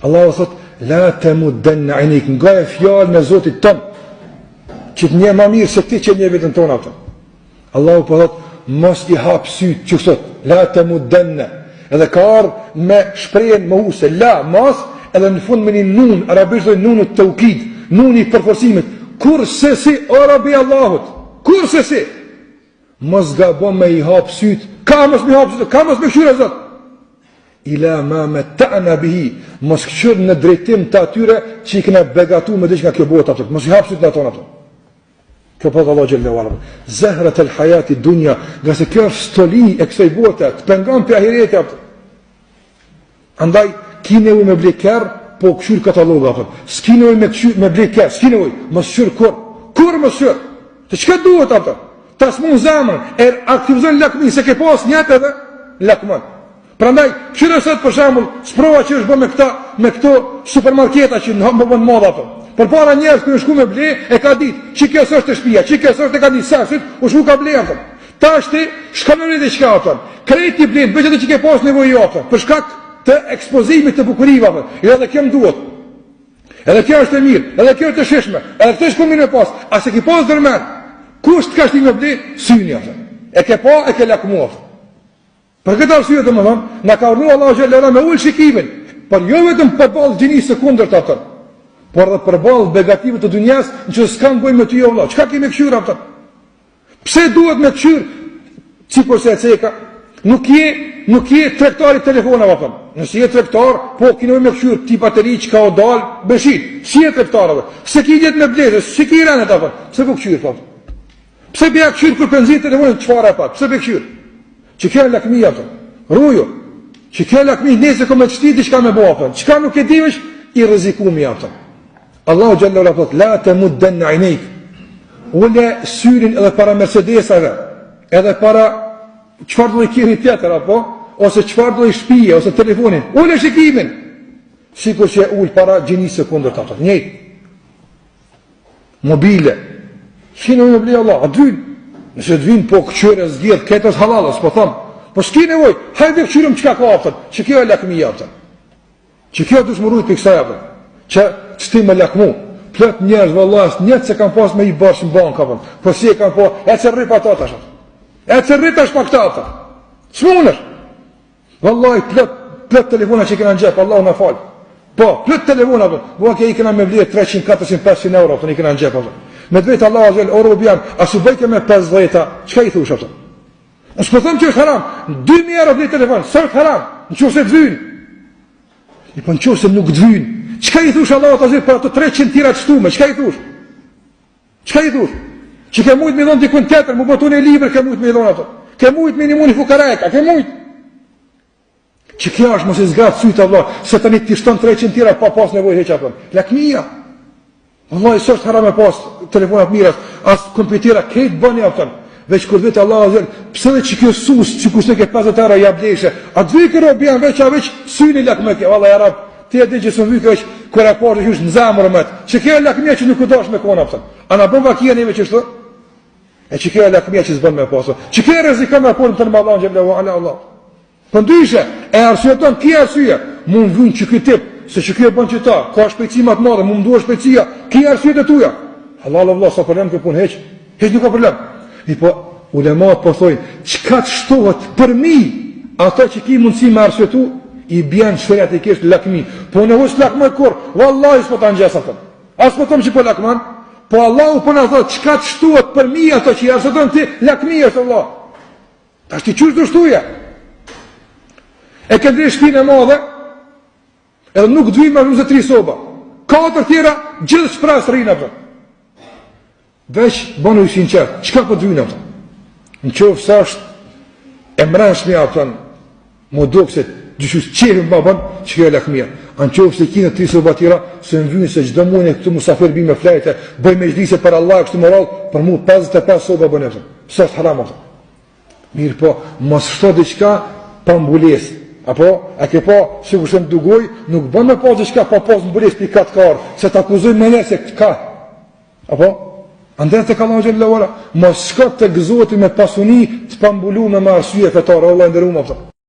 Allahu thot, la tamuddanna aynik, nga e fjalën e Zotit tën, që të një më mirë se ti që një vetën tonë atë. Allahu po thot, mos i hap syt që thot, la tamuddanna. Edhe ka ardhur me shprehjen mohuse, la, mos, edhe në fund me një nun, arabisht dhe nunut të ukid, nuni i përforcimit, kur se si, o Rabi Allahut, kur se si, mos gabon me i hap syt, ka mos me hap syt, ka mos me këshyre Zot, ila ma me ta'na bihi, mos këshyre në drejtim të atyre që i këna begatu me dhe që nga kjo botë atë, mos i hap syt në tonë atë. Kjo përtë Allah Gjellë Vala, zahrat el hajati dunja, nga se kjo është stoli e kësaj bote, të pengon për ahireti atë. Andaj, kine uj me bleker, po këshyr kataloga, s'kine uj me bleker, s'kine uj, mos këshyr kur mos këshyr, të qëka duhet atë, ta s'mun zamën, aktivizon lakmin, se ke pas njët edhe lakman. Prandaj, këshyr e sot për shambull, s'prova që është bë me këto supermarketa që në më bënë modë atë. Për para njerës kërë shku me ble, e ka ditë, që kjo së është të shpia, që kjo së është e ka ditë saksit, u shku ka ble atëm. Ta është shkanërit e qka atëm, krejti ble, bëqët e që ke pas nevoj jo atëm, për shkak të ekspozimit të bukuriva atëm, edhe kjo më duhet, edhe kjo është e mirë, edhe kjo është e shishme, edhe këtë shku mirë me pas, ase ki pas dërmen, kusht ka shti me ble, syni atëm, e ke pa, e ke lakmu atëm. Për këtë arsye të më thëmë, në ka urnu Allah Gjellera me ullë shikimin, për jo vetëm përballë gjinisë së kundërt atëm, por dhe përballë negative të dunjas, në që s'kanë bëjmë me ty o vla. Qka kemi këshyra për të? Pse duhet me këshyr? Cikur se e ceka, nuk je tregtari telefonave për. Nësi je tregtar, po kine me këshyr ti bateri që ka o dalë, beshit. Si je tregtarave? Se ki jetë me bleze, si ki renet apër. Pse po këshyr për? Pse bja këshyr kër penzin telefonin qfara e për? Pse be këshyr? Që kjo e lakmi apër. Rujo. Që kjo e lakmi, nese ko me qëti di qka me bo apër. Qka nuk e divesh, i rëzikumi apër. Allahu Gjallë Ula thot, la të mudden në ajnejk, ule syrin edhe para Mercedesave, edhe para qëfar do i kiri tjetër, apo, ose qëfar do i shpije, ose telefonin, ule shikimin, sikur që ullë para gjinisë kundër të atër, njëjtë, mobile, shkine ujë me blej Allah, a dvynë, nëse dvynë po këqyre zgjedh, ketës halalës, po thamë, po s'ki nevoj, hajde këqyrëm qka ka aftër, që kjo e lakmija aftër, që kjo dush më rujt për kësaj aftër, që ti me lakmu, plët njerëz vëllas, njëtë se kam pas me i bërsh në banka, po si e kam po, e që rrit pa ta tash, e që rrit është pa këta ata, s'munësh, vëllaj, plët telefona që i këna në gjep, Allah në falë, po, plët telefona, buan ke i këna me vlirë 300, 400, 500 euro, i këna në gjep, me dvejtë Allah azhjel, oro bjan, a su bëjke me 50, qka i thush, në shpëthëm që është haram, 2000 euro vlirë telefon, së është haram, në që se dvynë, i po në që se nuk dvynë, qka i thush Allah të zirë për ato 300 tira të shtume, qka i thush? Qka i thush? Që ke mujt me dhonë dikun tjetër, mu botu një liber ke mujt me dhonë ato, ke mujt me një muni fukareka, ke mujt. Që kja është mos i zgatë sytë Allah, se të një të shton 300 tira pa pas nevoj heqa për. Lakmija. Allah i së është haram e pas telefonat miras, as kompjutera, kejtë bëni aftën. Veç kur vete Allah azhjel, pëse dhe që kjo sus, që kushtë ke 50 euro jableshe, a dhvikër o bjan veç a veç syni lakme ke, Allah i Arab. Ti e di që së mvyke është kër e parë që është në zamërë mëtë, që kjo e lakmija që nuk u dash me kona pëtën. A na bën vakia neve që shtë? E që kjo e lakmija që s'bën me pasë. Që kjo e rezikon me punë të në madhan gjemle ala Allah. Pëndyshe, e arsujeton, kjo arsuje, mund vynë që kjo tip, se që kjo e bën që ta, ka shpejcimat madhe, mund duha shpejcia, kjo arsujet e tuja. Allah, sa problem kjo punë heq nuk ka problem. I po, ulemat po thojnë, qka të shtohet për mi, ata që ki mundësi me arsujetu, i bjen shferjat i kishtë lakmi, po në husë lakmaj kur, vallahi s'po të njësë atëm, asë po tëmë që po lakman, po Allah u përna thotë, qka të shtuat për mi ato që i arsëtën ti, lakmi është Allah, ta shti qështë të shtuja, e këndri shpinë e madhe, edhe nuk dhvim me 23 soba, 4 tjera, gjithë shprasë rinë atëm, veç, bënu i sinqertë, qka po dhvim atëm, në qofë sa është emranshmi atëm, mu dokset, gjyshush qerim baban, që kjo e lakmija. Anë qofë se kine 3 soba tjera, se në vynë se gjdo mune këtu musafir bi me flejte, bëj me gjlise për Allah, kështu moral, për mu 55 soba bënë e përën. Së është haram atëm. Mirë po, mos shto diqka pa mbules. Apo, a ke pa, që kështë në dugoj, nuk bënë me pa diqka pa pas mbules për i katë karë, se ta akuzoj me nërë se këtë ka. Apo, andër të kalon gjellë ora, mos shkot të gëzoti me pasuni të pambulu me arsye fetare, Allah ndërum atëm.